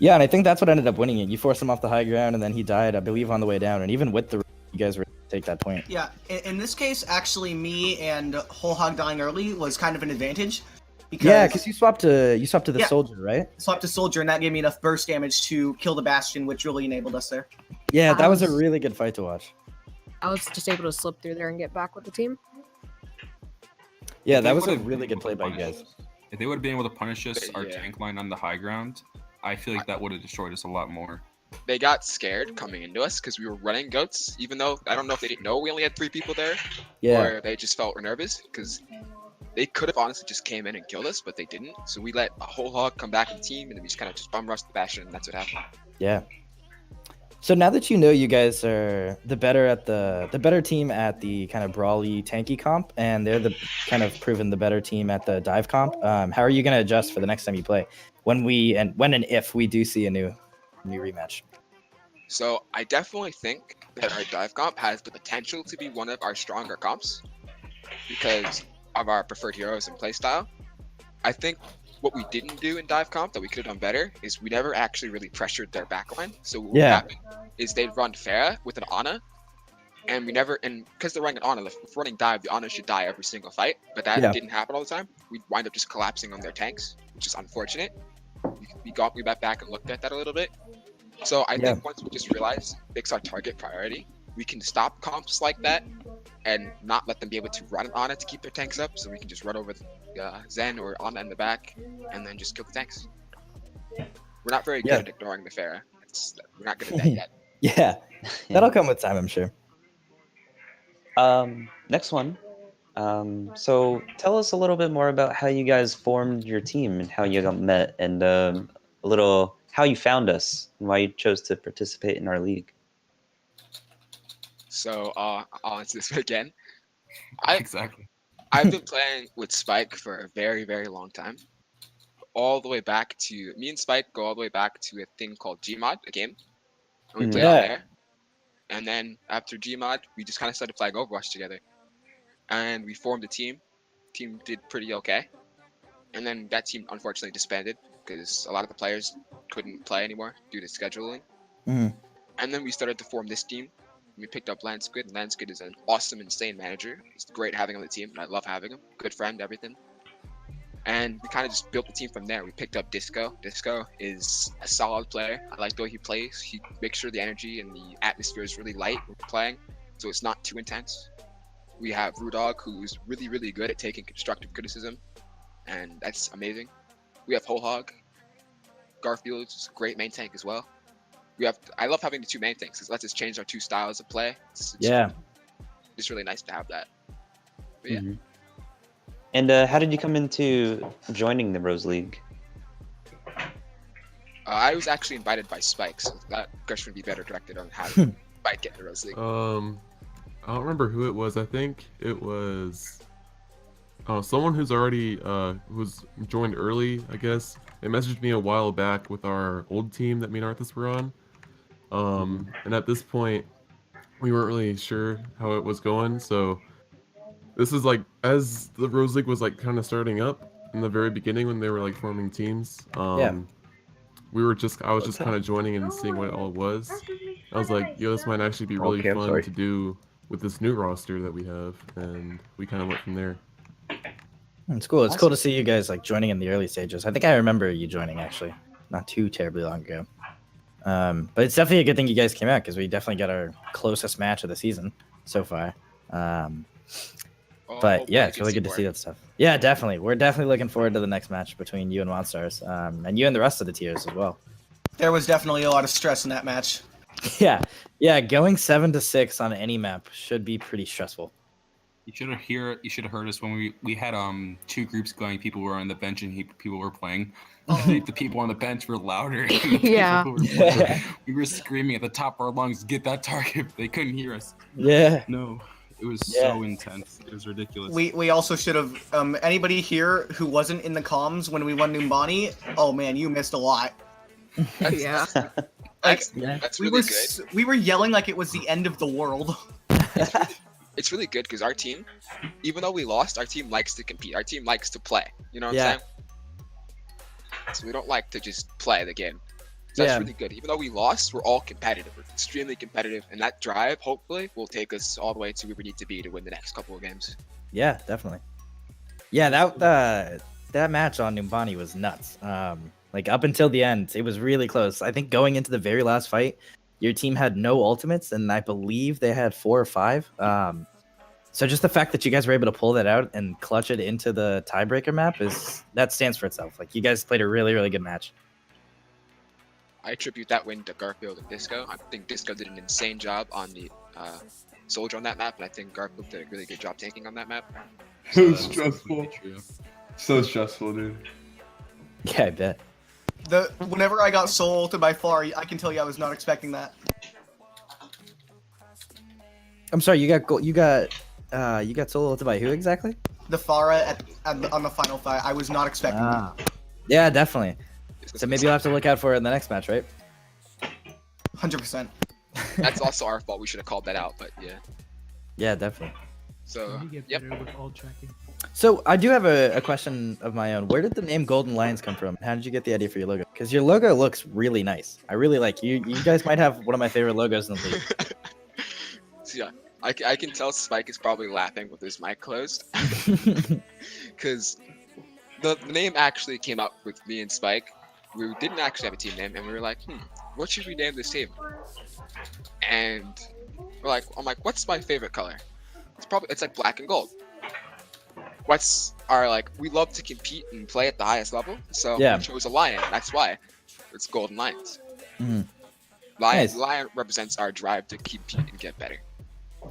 Yeah, and I think that's what ended up winning it. You forced him off the high ground, and then he died, I believe, on the way down. And even with the, you guys were able to take that point. Yeah, in this case, actually, me and Whole Hog dying early was kind of an advantage. Because you swapped to the soldier, right? Swapped to soldier, and that gave me enough burst damage to kill the Bastion, which really enabled us there. Yeah, that was a really good fight to watch. I was just able to slip through there and get back with the team. Yeah, If that they was a would've really been good play able to by you punish guys. us- If they would have been able to punish us, our tank line on the high ground, I feel like that would have destroyed us a lot more. They got scared coming into us because we were running goats, even though I don't know if they didn't know we only had 3 people there, Yeah. or they just felt nervous because they could have honestly just came in and killed us, but they didn't. So we let a Whole Hog come back in the team, and then we just kind of just bum rushed the Bastion, and that's what happened. Yeah. So now that you know you guys are the better team at the kind of brawly tanky comp, and they're the kind of proven the better team at the dive comp, how are you going to adjust for the next time you play when and if we do see a new rematch? So I definitely think that our dive comp has the potential to be one of our stronger comps because of our preferred heroes and playstyle. I think what we didn't do in dive comp that we could have done better is we never actually really pressured their backline. So what would happen is they'd run Pharah with an Ana, and because they're running an Ana, if we're running dive, the Ana should die every single fight, but that didn't happen all the time. We'd wind up just collapsing on their tanks, which is unfortunate. We went back and looked at that a little bit. So I think once we just realize fix our target priority, we can stop comps like that and not let them be able to run on it to keep their tanks up. So we can just run over Zen or Ana in the back and then just kill the tanks. We're not very good at ignoring the Pharah. We're not good at that yet. Yeah, that'll come with time, I'm sure. Next one. So tell us a little bit more about how you guys formed your team and how you got met, and a little how you found us and why you chose to participate in our league. So I'll answer this again. Exactly. I've been playing with Spike for a very, very long time. All the way back to me and Spike go all the way back to a thing called Gmod, a game. And we played on there. And then after Gmod, we just kind of started playing Overwatch together. And we formed a team. Team did pretty okay. And then that team unfortunately disbanded because a lot of the players couldn't play anymore due to scheduling. And then we started to form this team. We picked up Landsquid, and Landsquid is an awesome, insane manager. It's great having him on the team, and I love having him. Good friend, everything. And we kind of just built the team from there. We picked up Disco. Disco is a solid player. I like the way he plays. He makes sure the energy and the atmosphere is really light when we're playing, so it's not too intense. We have Rudog, who's really, really good at taking constructive criticism, and that's amazing. We have Holhog. Garfield's a great main tank as well. I love having the two main tanks. It lets us change our two styles of play. It's really nice to have that. But yeah. And how did you come into joining the Rose League? I was actually invited by Spike, so that question would be better directed on how to Spike get in the Rose League. I don't remember who it was. I think it was someone who's already who's joined early, I guess. They messaged me a while back with our old team that me and Arthas were on. And at this point, we weren't really sure how it was going, so this is like as the Rose League was like kind of starting up in the very beginning when they were like forming teams. I was just kind of joining and seeing what it all was. I was like, yo, this might actually be really fun to do with this new roster that we have, and we kind of went from there. It's cool. It's cool to see you guys like joining in the early stages. I think I remember you joining actually, not too terribly long ago. But it's definitely a good thing you guys came out because we definitely got our closest match of the season so far. But yeah, it's really good to see that stuff. Yeah, definitely. We're definitely looking forward to the next match between you and MonStars, and you and the rest of the tiers as well. There was definitely a lot of stress in that match. Yeah, going 7-6 on any map should be pretty stressful. You should have heard us when we had two groups going. People were on the bench and people were playing. The people on the bench were louder. We were screaming at the top of our lungs, "Get that target!" They couldn't hear us. Yeah. No, it was so intense. It was ridiculous. We also should have. Anybody here who wasn't in the comms when we won Numbani? Oh man, you missed a lot. That's really good. We were yelling like it was the end of the world. It's really good because our team, even though we lost, our team likes to compete. Our team likes to play. You know what I'm saying? So we don't like to just play the game. So that's really good. Even though we lost, we're all competitive. We're extremely competitive. And that drive, hopefully, will take us all the way to where we need to be to win the next couple of games. Yeah, definitely. Yeah, that match on Numbani was nuts. Like up until the end, it was really close. I think going into the very last fight, your team had no ultimates, and I believe they had 4 or 5. So just the fact that you guys were able to pull that out and clutch it into the tiebreaker map that stands for itself. Like you guys played a really, really good match. I attribute that win to Garfield and Disco. I think Disco did an insane job on the Soldier on that map, and I think Garfield did a really good job tanking on that map. It was stressful. So stressful, dude. Yeah, I bet. Whenever I got soul ulted by far, I can tell you I was not expecting that. I'm sorry, you got solo ulted by who exactly? The Pharah on the final fight. I was not expecting that. Yeah, definitely. So maybe you'll have to look out for it in the next match, right? 100%. That's also our fault. We should have called that out, but yeah. Yeah, definitely. So, You get yep. better with ult tracking. So I do have a question of my own. Where did the name Golden Lions come from? How did you get the idea for your logo? Because your logo looks really nice. I really like you. You guys might have one of my favorite logos in the league. So yeah, I can tell Spike is probably laughing with his mic closed. Because the name actually came up with me and Spike. We didn't actually have a team name, and we were like, what should we name this team? And I'm like, what's my favorite color? It's like black and gold. We love to compete and play at the highest level, so we chose a lion. That's why it's Golden Lions. Lion represents our drive to compete and get better.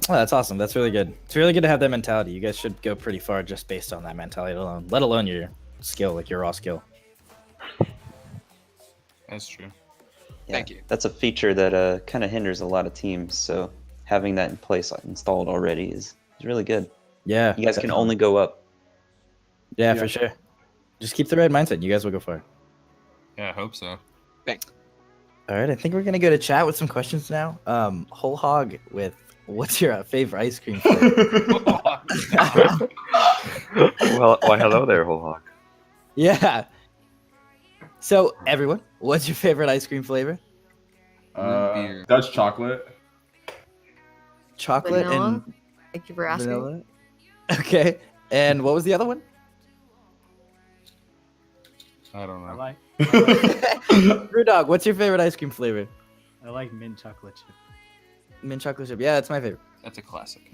Oh, that's awesome. That's really good. It's really good to have that mentality. You guys should go pretty far just based on that mentality alone, let alone your skill, like your raw skill. That's true. Yeah, Thank you. That's a feature that kind of hinders a lot of teams. So having that in place, installed already, is really good. Yeah. You guys can only go up. Yeah, for sure. Just keep the right mindset. You guys will go far. Yeah, I hope so. Thanks. All right, I think we're gonna go to chat with some questions now. Whole hog with what's your favorite ice cream flavor? well, hello there, whole hog. Yeah. So everyone, what's your favorite ice cream flavor? Dutch chocolate. Chocolate Vanilla? and Thank you for asking. vanilla. Okay, and what was the other one? I don't know. I like Brewdog, what's your favorite ice cream flavor? I like mint chocolate chip. Mint chocolate chip. Yeah, that's my favorite. That's a classic.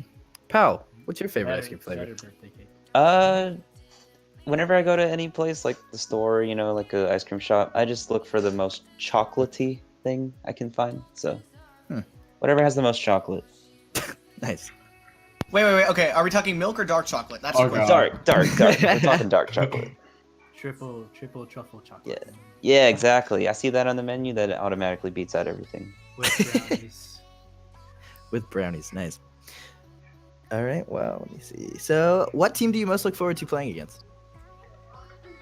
Pal, what's your favorite ice cream flavor? Better birthday cake. Whenever I go to any place like the store, like a ice cream shop, I just look for the most chocolatey thing I can find. So, whatever has the most chocolate. Nice. Wait. Okay, are we talking milk or dark chocolate? That's dark. We're talking dark chocolate. Triple truffle chocolate. Yeah, exactly. I see that on the menu. That automatically beats out everything. With brownies. With brownies, nice. All right, well, let me see. So, what team do you most look forward to playing against?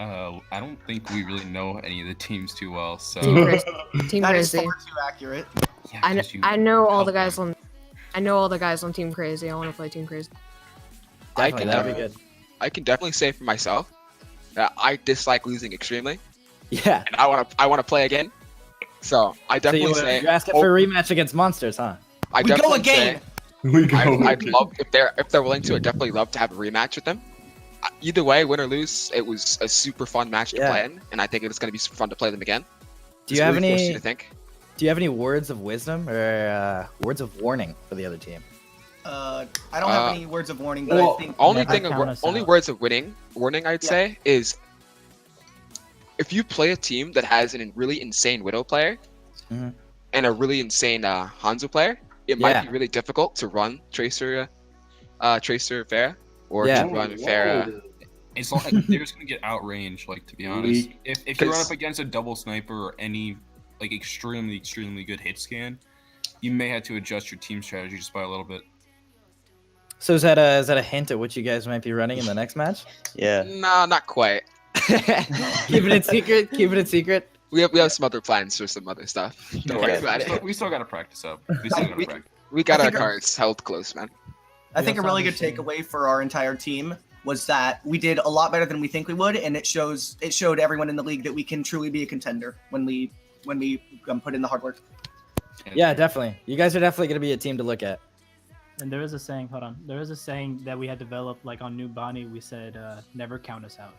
I don't think we really know any of the teams too well, so. Team That is Crazy. far too accurate. Yeah, I know all the guys on. I know all the guys on Team Crazy. I want to play Team Crazy. Definitely, that'd be good. I can definitely say for myself that I dislike losing extremely. Yeah. And I want to play again. So I definitely say you're asking for a rematch against MonStars, huh? I We go definitely again. I'd love if they're willing to. I'd definitely love to have a rematch with them. Either way, win or lose, it was a super fun match to play in, and I think it's going to be super fun to play them again. Do you have really forced any? you to think. Do you have any words of wisdom or words of warning for the other team? I don't have any words of warning, but Well, I think only words of warning I'd say is if you play a team that has a really insane Widow player and a really insane Hanzo player, it might be really difficult to run Tracer Pharah or to run Pharah. It's like they're just gonna get outranged. Like, to be honest, if you run up against a double sniper or any like extremely good hit scan, you may have to adjust your team strategy just by a little bit. So is that a hint at what you guys might be running in the next match? Yeah. No, not quite. Keeping it secret. Keeping it secret. We have some other plans for some other stuff. Don't worry about it. We still gotta practice up. We got our cards held close, man. I think a really good takeaway for our entire team was that we did a lot better than we think we would, and it showed everyone in the league that we can truly be a contender when we put in the hard work. Yeah, definitely. You guys are definitely gonna be a team to look at. And there is a saying. Hold on. There is a saying that we had developed, like on New Bonnie. We said, "Never count us out."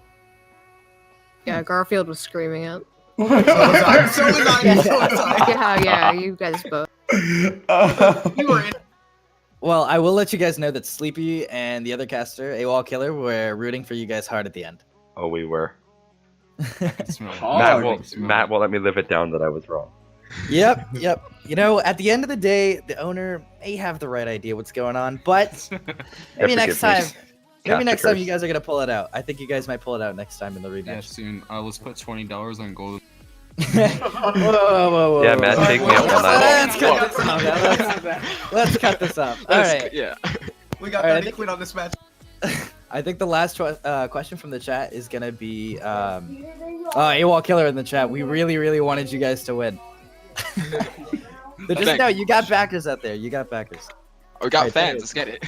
Yeah, Garfield was screaming it. So was I. Yeah, you guys both. You were in. Well, I will let you guys know that Sleepy and the other caster, AWOL Killer, were rooting for you guys hard at the end. Oh, we were. Oh, Matt won't let me live it down that I was wrong. Yep. You know, at the end of the day, the owner may have the right idea what's going on, but maybe next time. Maybe next time you guys are gonna pull it out. I think you guys might pull it out next time in the rematch. Yeah, soon. Let's put $20 on Golden. Whoa. Yeah, Matt, take me up on that. Let's cut this off. All right. Yeah. We got All right, 30 quid on this match. I think the last question from the chat is gonna be AWOL Killer in the chat. We really wanted you guys to win. But just know you got backers out there. You got backers. Oh, we got fans. Let's get it.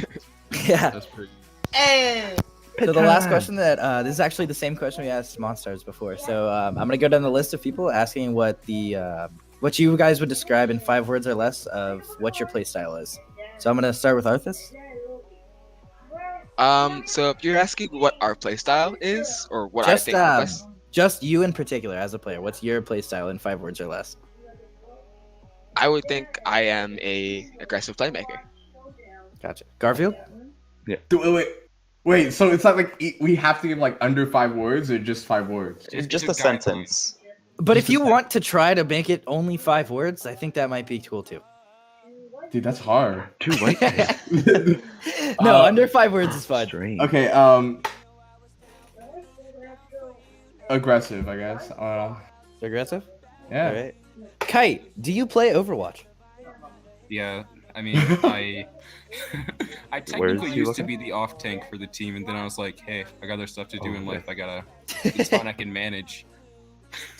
Yeah. That's pretty. Hey. So the last question that this is actually the same question we asked MonStars before. So I'm gonna go down the list of people asking what what you guys would describe in 5 words or less of what your playstyle is. So I'm gonna start with Arthas. So if you're asking what our playstyle is, or what Just I think our best, just you in particular as a player. What's your playstyle in 5 words or less? I would think I am a aggressive playmaker. Gotcha. Garfield? Yeah. Wait. So it's not like we have to give like under 5 words or just 5 words? It's just a sentence. But if you want to try to make it only 5 words, I think that might be cool too. Dude, that's hard. Too white. No, under 5 words is fine. Okay. Aggressive, I guess. Aggressive? Yeah. All right. Kite, do you play Overwatch? Yeah, I mean, I technically used to be the off tank for the team, and then I was like, hey, I got other stuff to do in life. It's fine, I can manage.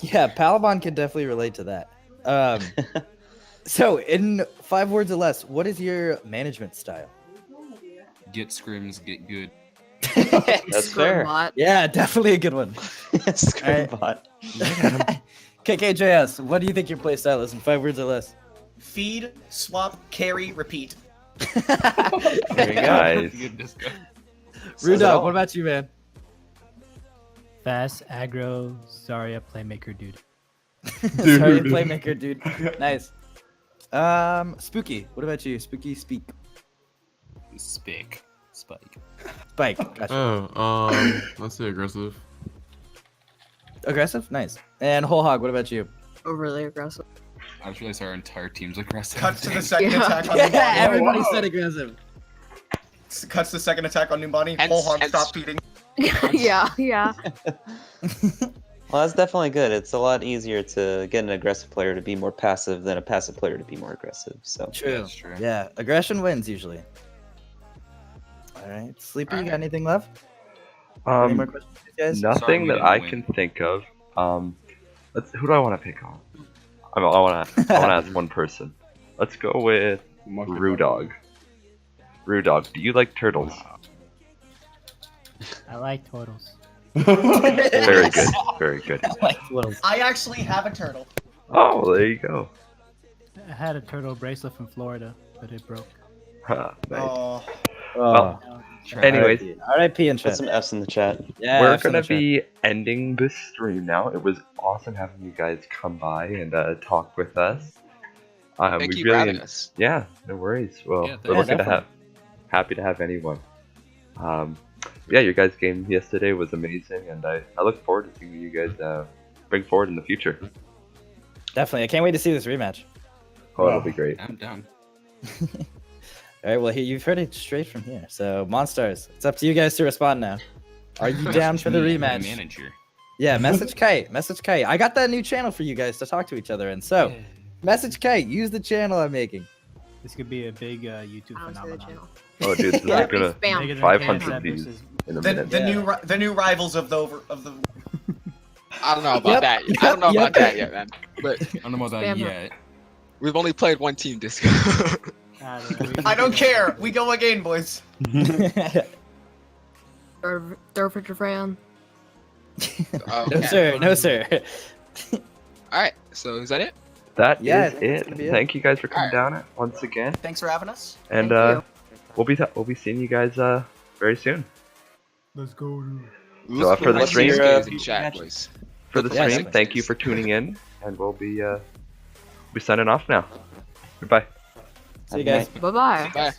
Yeah, Palamon can definitely relate to that. So, in 5 words or less, what is your management style? Get scrims, get good. That's fair. Yeah, definitely a good one. Scrimbot. KKJS, what do you think your playstyle is in 5 words or less? Feed, swap, carry, repeat. Very nice. Rudolph, what about you, man? Fast, aggro, Zarya, playmaker, dude. Sorry, playmaker, dude. Nice. Spooky, what about you? Spooky, speak. Spike. Spike, gotcha. Oh, let's say aggressive. Aggressive? Nice. And Whole Hog, what about you? Overly aggressive. I just realized our entire team's aggressive. Cuts to the second attack on Yeah, Numbani. everybody said aggressive. Cuts the second attack on Numbani. Whole Hog, stop feeding. yeah. Well, that's definitely good. It's a lot easier to get an aggressive player to be more passive than a passive player to be more aggressive. So True. That's true. Yeah, aggression wins usually. All right, Sleepy, you got anything left? Any more questions, guys? Nothing Sorry, we that didn't I win. can think of. Who do I want to pick on? I want to ask one person. Let's go with Rudog. Rudog, do you like turtles? I like turtles. Very good. Very good. I actually have a turtle. Oh, well, there you go. I had a turtle bracelet from Florida, but it broke. Huh, nice. Oh. Well, anyways, R.I.P. in put chat. some F's in the chat. Yeah, we're F's in the gonna be ending this stream now. It was awesome having you guys come by and talk with us. Thank we you for having us. Yeah, no worries. Well, Yeah, we're looking to definitely. happy to have anyone. Yeah, your guys' game yesterday was amazing, and I look forward to seeing you guys bring forward in the future. Definitely. I can't wait to see this rematch. Oh, it'll be great. I'm down. All right, well, you've heard it straight from here. So, MonStars, it's up to you guys to respond now. Are you down for the Me, my rematch? manager. Yeah, message Kite. Message Kite. I got that new channel for you guys to talk to each other in. So, message Kite. Use the channel I'm making. This could be a big YouTube phenomenon. Oh, dude, this is Yeah, gonna spam. Bigger than 500 Kansas views versus- in a The, minute. the new rivals of the I don't know about that. I don't know about that yet, man. But I don't know about that Spam her. yet. we've only played one team disco. I don't care. We go again, boys. Throw for your friend. No, sir. No, sir. All right. So is that it? That Yeah, I is think that's it. gonna be it. Thank you guys for coming Alright. down once again, Thanks for having us. and Thank you. we'll be seeing you guys very soon. Let's go. So for the Let's stream, see you guys in chat, boys. for the Yeah, stream, definitely. thank you for tuning in, and we'll be signing off now. Goodbye. See you guys. Have a Bye bye. Bye.